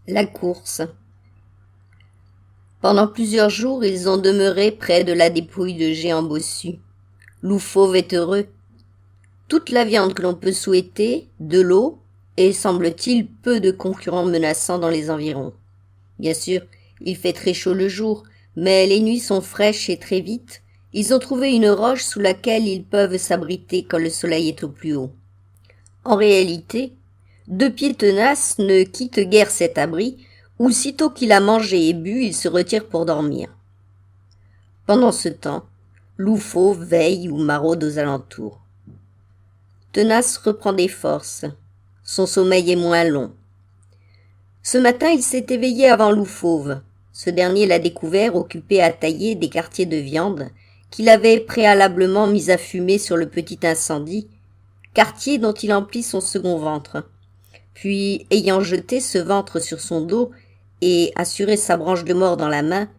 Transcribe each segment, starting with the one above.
La course. Pendant plusieurs jours, ils ont demeuré près de la dépouille de géant bossu. Loup Fauve est heureux. Toute la viande que l'on peut souhaiter, de l'eau, et semble-t-il peu de concurrents menaçants dans les environs. Bien sûr, il fait très chaud le jour, mais les nuits sont fraîches et très vite, ils ont trouvé une roche sous laquelle ils peuvent s'abriter quand le soleil est au plus haut. En réalité, Deux Pieds tenace ne quitte guère cet abri, où sitôt qu'il a mangé et bu, il se retire pour dormir. Pendant ce temps, Loup Fauve veille ou maraude aux alentours. Tenace reprend des forces. Son sommeil est moins long. Ce matin, il s'est éveillé avant Loup Fauve. Ce dernier l'a découvert occupé à tailler des quartiers de viande qu'il avait préalablement mis à fumer sur le petit incendie, quartier dont il emplit son second ventre. Puis, ayant jeté ce ventre sur son dos et assuré sa branche de mort dans la main,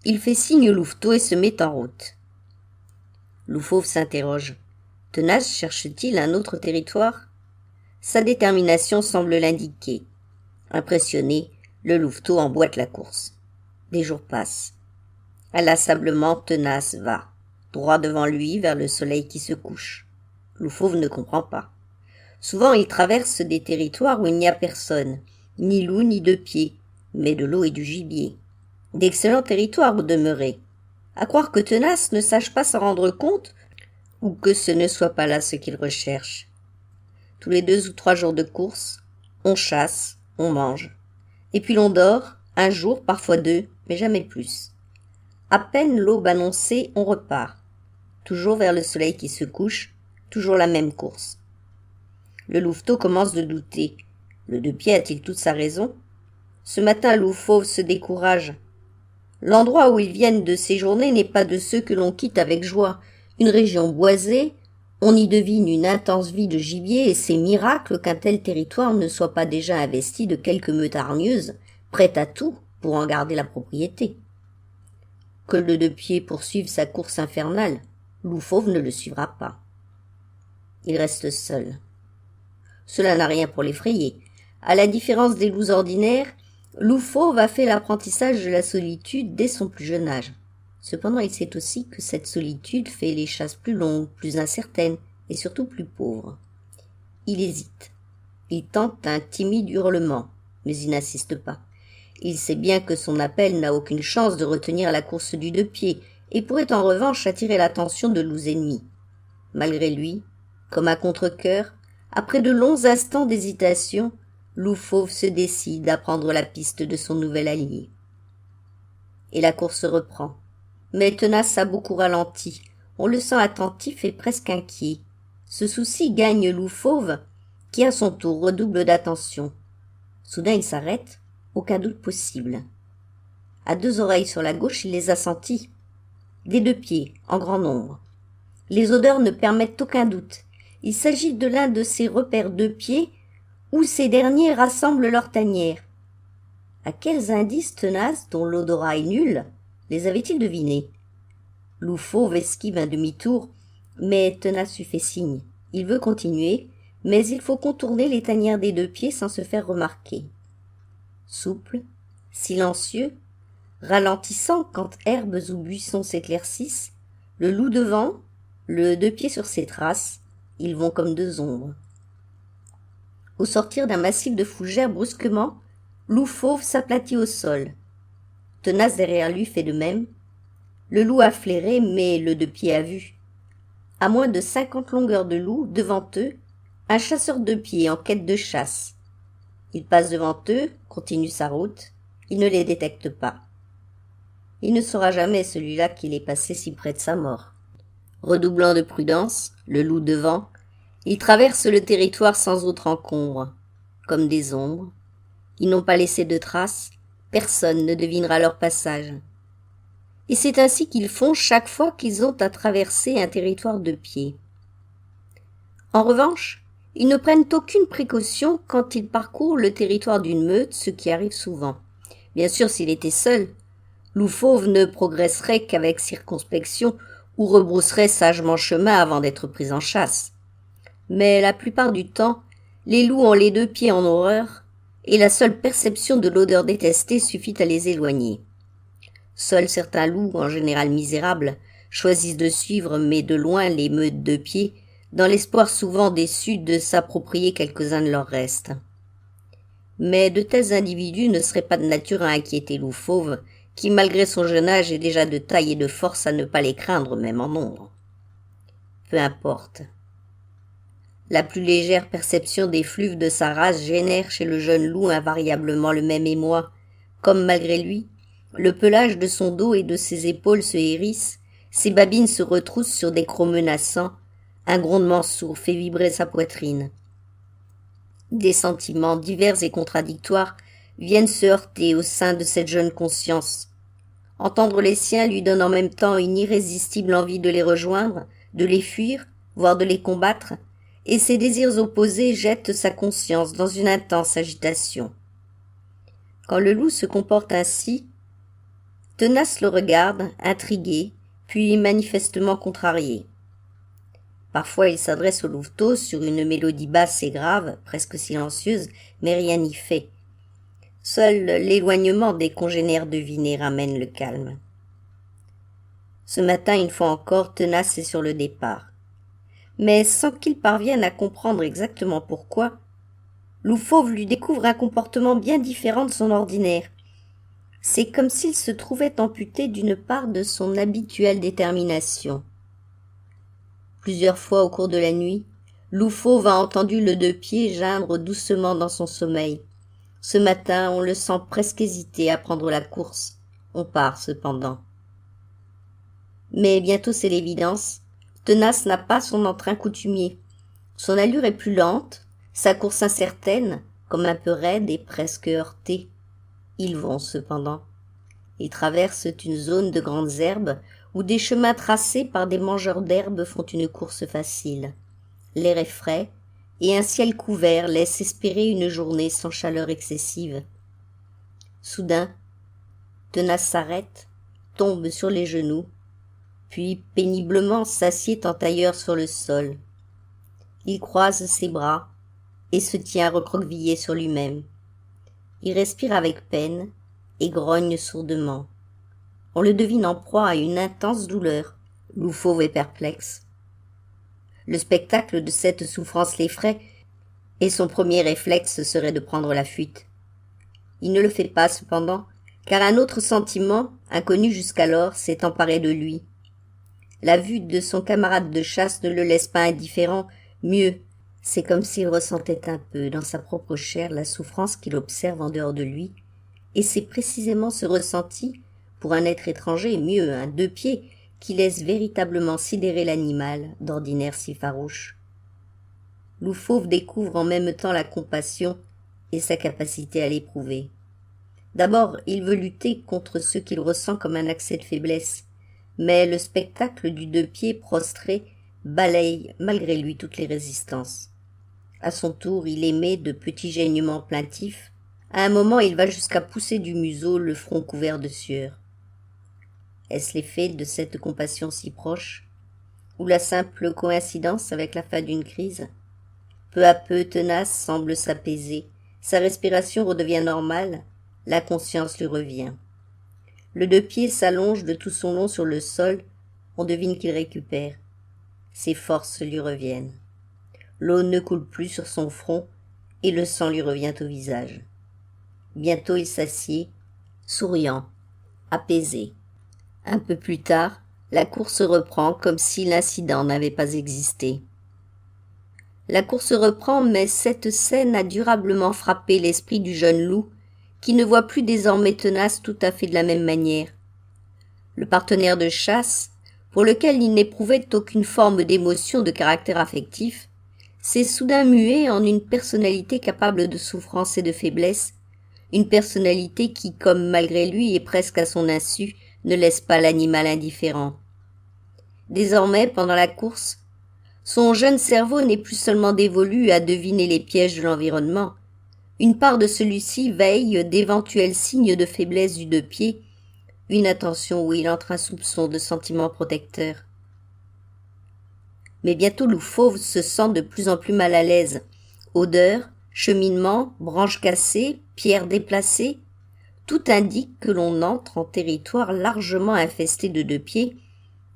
il fait signe au louveteau et se met en route. Loup Fauve s'interroge. Tenace cherche-t-il un autre territoire ? Sa détermination semble l'indiquer. Impressionné, le louveteau emboîte la course. Des jours passent. Inlassablement, Tenace va, droit devant lui vers le soleil qui se couche. Loup Fauve ne comprend pas. Souvent, il traverse des territoires où il n'y a personne, ni loup ni Deux Pieds, mais de l'eau et du gibier. D'excellents territoires où demeurer. À croire que Tenace ne sache pas s'en rendre compte, ou que ce ne soit pas là ce qu'il recherche. Tous les 2 ou 3 jours de course, on chasse, on mange. Et puis l'on dort, un jour, parfois 2, mais jamais plus. À peine l'aube annoncée, on repart. Toujours vers le soleil qui se couche, toujours la même course. Le louveteau commence de douter. Le Deux Pieds a-t-il toute sa raison ? Ce matin, Loup Fauve se décourage. L'endroit où ils viennent de séjourner n'est pas de ceux que l'on quitte avec joie. Une région boisée, on y devine une intense vie de gibier et c'est miracle qu'un tel territoire ne soit pas déjà investi de quelques meutes hargneuses, prêtes à tout pour en garder la propriété. Que le Deux Pieds poursuive sa course infernale, Loup Fauve ne le suivra pas. Il reste seul. Cela n'a rien pour l'effrayer. À la différence des loups ordinaires, Loup Fauve a fait l'apprentissage de la solitude dès son plus jeune âge. Cependant, il sait aussi que cette solitude fait les chasses plus longues, plus incertaines et surtout plus pauvres. Il hésite. Il tente un timide hurlement, mais il n'insiste pas. Il sait bien que son appel n'a aucune chance de retenir la course du Deux Pieds et pourrait en revanche attirer l'attention de loups ennemis. Malgré lui, comme à contre-cœur, après de longs instants d'hésitation, Loup Fauve se décide à prendre la piste de son nouvel allié. Et la course reprend. Mais Tenace a beaucoup ralenti. On le sent attentif et presque inquiet. Ce souci gagne Loup Fauve, qui à son tour redouble d'attention. Soudain il s'arrête, aucun doute possible. À 2 oreilles sur la gauche, il les a sentis. Des Deux Pieds, en grand nombre. Les odeurs ne permettent aucun doute. Il s'agit de l'un de ces repères Deux Pieds où ces derniers rassemblent leurs tanières. À quels indices Tenace, dont l'odorat est nul, les avait-il devinés ? Loup Fauve esquive un demi-tour, mais Tenace lui fait signe. Il veut continuer, mais il faut contourner les tanières des Deux Pieds sans se faire remarquer. Souple, silencieux, ralentissant quand herbes ou buissons s'éclaircissent, le loup devant, le Deux Pieds sur ses traces, ils vont comme 2 ombres. Au sortir d'un massif de fougères brusquement, Loup Fauve s'aplatit au sol. Tenace derrière lui fait de même. Le loup a flairé, mais le Deux Pieds a vu. À moins de 50 longueurs de loup, devant eux, un chasseur Deux Pieds en quête de chasse. Il passe devant eux, continue sa route. Il ne les détecte pas. Il ne saura jamais, celui-là, qu'il est passé si près de sa mort. Redoublant de prudence, le loup devant, ils traversent le territoire sans autre encombre, comme des ombres. Ils n'ont pas laissé de traces, personne ne devinera leur passage. Et c'est ainsi qu'ils font chaque fois qu'ils ont à traverser un territoire Deux Pieds. En revanche, ils ne prennent aucune précaution quand ils parcourent le territoire d'une meute, ce qui arrive souvent. Bien sûr, s'il était seul, Loup Fauve ne progresserait qu'avec circonspection ou rebrousserait sagement chemin avant d'être pris en chasse. Mais la plupart du temps, les loups ont les 2 pieds en horreur, et la seule perception de l'odeur détestée suffit à les éloigner. Seuls certains loups, en général misérables, choisissent de suivre, mais de loin, les meutes de pied, dans l'espoir souvent déçu de s'approprier quelques-uns de leurs restes. Mais de tels individus ne seraient pas de nature à inquiéter Loup Fauve, qui malgré son jeune âge est déjà de taille et de force à ne pas les craindre même en nombre. Peu importe. La plus légère perception des fluves de sa race génère chez le jeune loup invariablement le même émoi, comme malgré lui, le pelage de son dos et de ses épaules se hérisse, ses babines se retroussent sur des crocs menaçants, un grondement sourd fait vibrer sa poitrine. Des sentiments divers et contradictoires viennent se heurter au sein de cette jeune conscience. Entendre les siens lui donne en même temps une irrésistible envie de les rejoindre, de les fuir, voire de les combattre, et ces désirs opposés jettent sa conscience dans une intense agitation. Quand le loup se comporte ainsi, Tenace le regarde, intrigué, puis manifestement contrarié. Parfois il s'adresse au louveteau sur une mélodie basse et grave, presque silencieuse, mais rien n'y fait. Seul l'éloignement des congénères devinés ramène le calme. Ce matin, une fois encore, Tenace est sur le départ. Mais sans qu'il parvienne à comprendre exactement pourquoi, Loup Fauve lui découvre un comportement bien différent de son ordinaire. C'est comme s'il se trouvait amputé d'une part de son habituelle détermination. Plusieurs fois au cours de la nuit, Loup Fauve a entendu le deux-pieds geindre doucement dans son sommeil. Ce matin, on le sent presque hésiter à prendre la course. On part cependant. Mais bientôt c'est l'évidence. Tenace n'a pas son entrain coutumier. Son allure est plus lente, sa course incertaine, comme un peu raide et presque heurtée. Ils vont cependant. Ils traversent une zone de grandes herbes où des chemins tracés par des mangeurs d'herbes font une course facile. L'air est frais et un ciel couvert laisse espérer une journée sans chaleur excessive. Soudain, Tenace s'arrête, tombe sur les genoux, puis péniblement s'assied en tailleur sur le sol. Il croise ses bras et se tient recroquevillé sur lui-même. Il respire avec peine et grogne sourdement. On le devine en proie à une intense douleur. Loup Fauve est perplexe. Le spectacle de cette souffrance l'effraie, et son premier réflexe serait de prendre la fuite. Il ne le fait pas cependant, car un autre sentiment, inconnu jusqu'alors, s'est emparé de lui. La vue de son camarade de chasse ne le laisse pas indifférent, mieux, c'est comme s'il ressentait un peu dans sa propre chair la souffrance qu'il observe en dehors de lui, et c'est précisément ce ressenti, pour un être étranger, mieux, un deux-pieds, qui laisse véritablement sidérer l'animal, d'ordinaire si farouche. Loup Fauve découvre en même temps la compassion et sa capacité à l'éprouver. D'abord, il veut lutter contre ce qu'il ressent comme un accès de faiblesse, mais le spectacle du deux-pieds prostré balaye malgré lui toutes les résistances. À son tour, il émet de petits geignements plaintifs. À un moment, il va jusqu'à pousser du museau le front couvert de sueur. Est-ce l'effet de cette compassion si proche, ou la simple coïncidence avec la fin d'une crise? Peu à peu, Tenace semble s'apaiser, sa respiration redevient normale, la conscience lui revient. Le deux-pieds s'allonge de tout son long sur le sol, on devine qu'il récupère. Ses forces lui reviennent. L'eau ne coule plus sur son front et le sang lui revient au visage. Bientôt il s'assied, souriant, apaisé. Un peu plus tard, la course reprend comme si l'incident n'avait pas existé. La course reprend, mais cette scène a durablement frappé l'esprit du jeune loup, qui ne voit plus désormais Tenace tout à fait de la même manière. Le partenaire de chasse, pour lequel il n'éprouvait aucune forme d'émotion de caractère affectif, s'est soudain mué en une personnalité capable de souffrance et de faiblesse, une personnalité qui, comme malgré lui et presque à son insu, ne laisse pas l'animal indifférent. Désormais, pendant la course, son jeune cerveau n'est plus seulement dévolu à deviner les pièges de l'environnement. Une part de celui-ci veille d'éventuels signes de faiblesse du deux-pieds, une attention où il entre un soupçon de sentiment protecteur. Mais bientôt Loup Fauve se sent de plus en plus mal à l'aise. Odeur, Cheminement, branches cassées, pierres déplacées, tout indique que l'on entre en territoire largement infesté de deux pieds,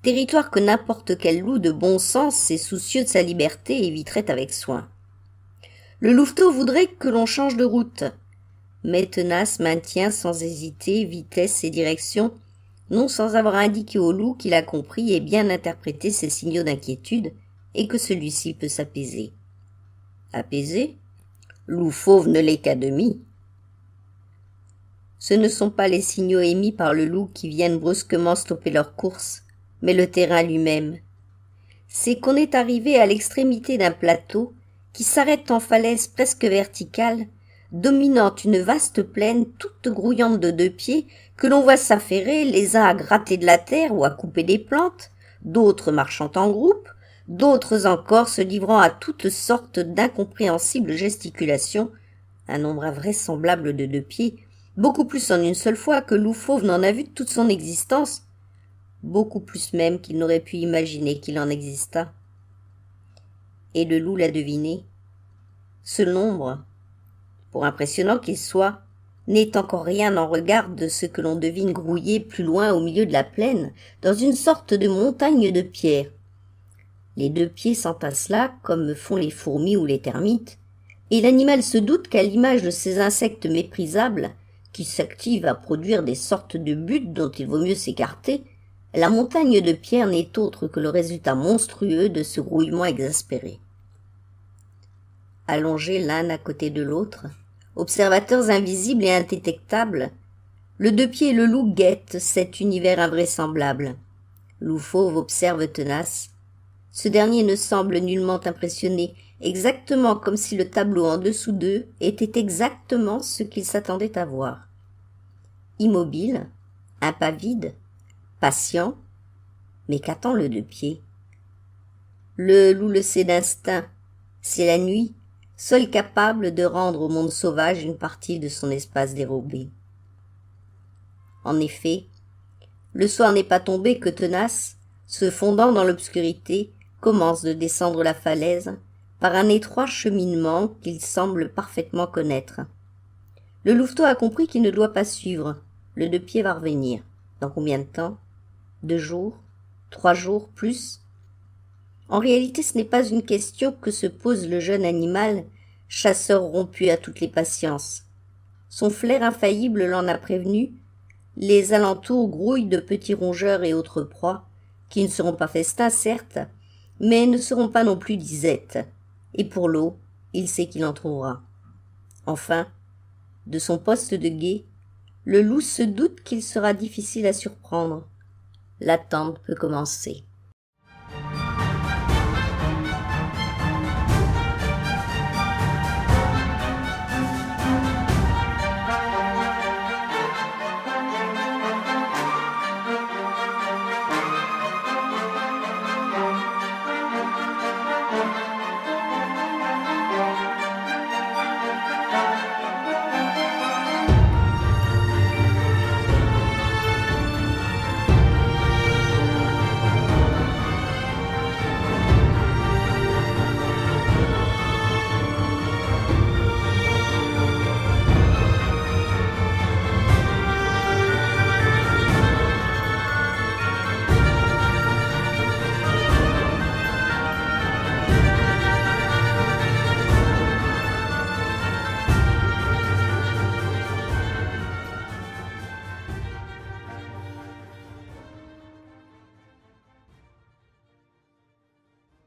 territoire que n'importe quel loup de bon sens et soucieux de sa liberté éviterait avec soin. Le louveteau voudrait que l'on change de route, mais Tenace maintient sans hésiter vitesse et direction, non sans avoir indiqué au loup qu'il a compris et bien interprété ses signaux d'inquiétude et que celui-ci peut s'apaiser. Apaisé? Loup fauve ne l'est qu'à demi. Ce ne sont pas les signaux émis par le loup qui viennent brusquement stopper leur course, mais le terrain lui-même. C'est qu'on est arrivé à l'extrémité d'un plateau qui s'arrête en falaise presque verticale, dominant une vaste plaine toute grouillante de deux pieds que l'on voit s'affairer les uns à gratter de la terre ou à couper des plantes, d'autres marchant en groupe, d'autres encore se livrant à toutes sortes d'incompréhensibles gesticulations, un nombre invraisemblable de deux pieds, beaucoup plus en une seule fois que loup fauve n'en a vu de toute son existence, beaucoup plus même qu'il n'aurait pu imaginer qu'il en existât. Et le loup l'a deviné. Ce nombre, pour impressionnant qu'il soit, n'est encore rien en regard de ce que l'on devine grouiller plus loin au milieu de la plaine, dans une sorte de montagne de pierres. Les deux pieds s'entassent là, comme font les fourmis ou les termites, et l'animal se doute qu'à l'image de ces insectes méprisables, qui s'activent à produire des sortes de buttes dont il vaut mieux s'écarter, la montagne de pierres n'est autre que le résultat monstrueux de ce grouillement exaspéré. Allongés l'un à côté de l'autre, observateurs invisibles et indétectables, le deux-pieds et le loup guettent cet univers invraisemblable. Loup fauve observe Tenace. Ce dernier ne semble nullement impressionné, exactement comme si le tableau en dessous d'eux était exactement ce qu'il s'attendait à voir. Immobile, impavide, patient, mais qu'attend le deux-pieds? Le loup le sait d'instinct, c'est la nuit, seul capable de rendre au monde sauvage une partie de son espace dérobé. En effet, le soir n'est pas tombé que Tenace, se fondant dans l'obscurité, commence de descendre la falaise par un étroit cheminement qu'il semble parfaitement connaître. Le louveteau a compris qu'il ne doit pas suivre, le deux-pieds va revenir. Dans combien de temps? 2 jours? 3 jours? Plus? En réalité, ce n'est pas une question que se pose le jeune animal, chasseur rompu à toutes les patiences. Son flair infaillible l'en a prévenu, les alentours grouillent de petits rongeurs et autres proies, qui ne seront pas festins, certes, mais ne seront pas non plus disettes, et pour l'eau, il sait qu'il en trouvera. Enfin, de son poste de guet, le loup se doute qu'il sera difficile à surprendre. L'attente peut commencer.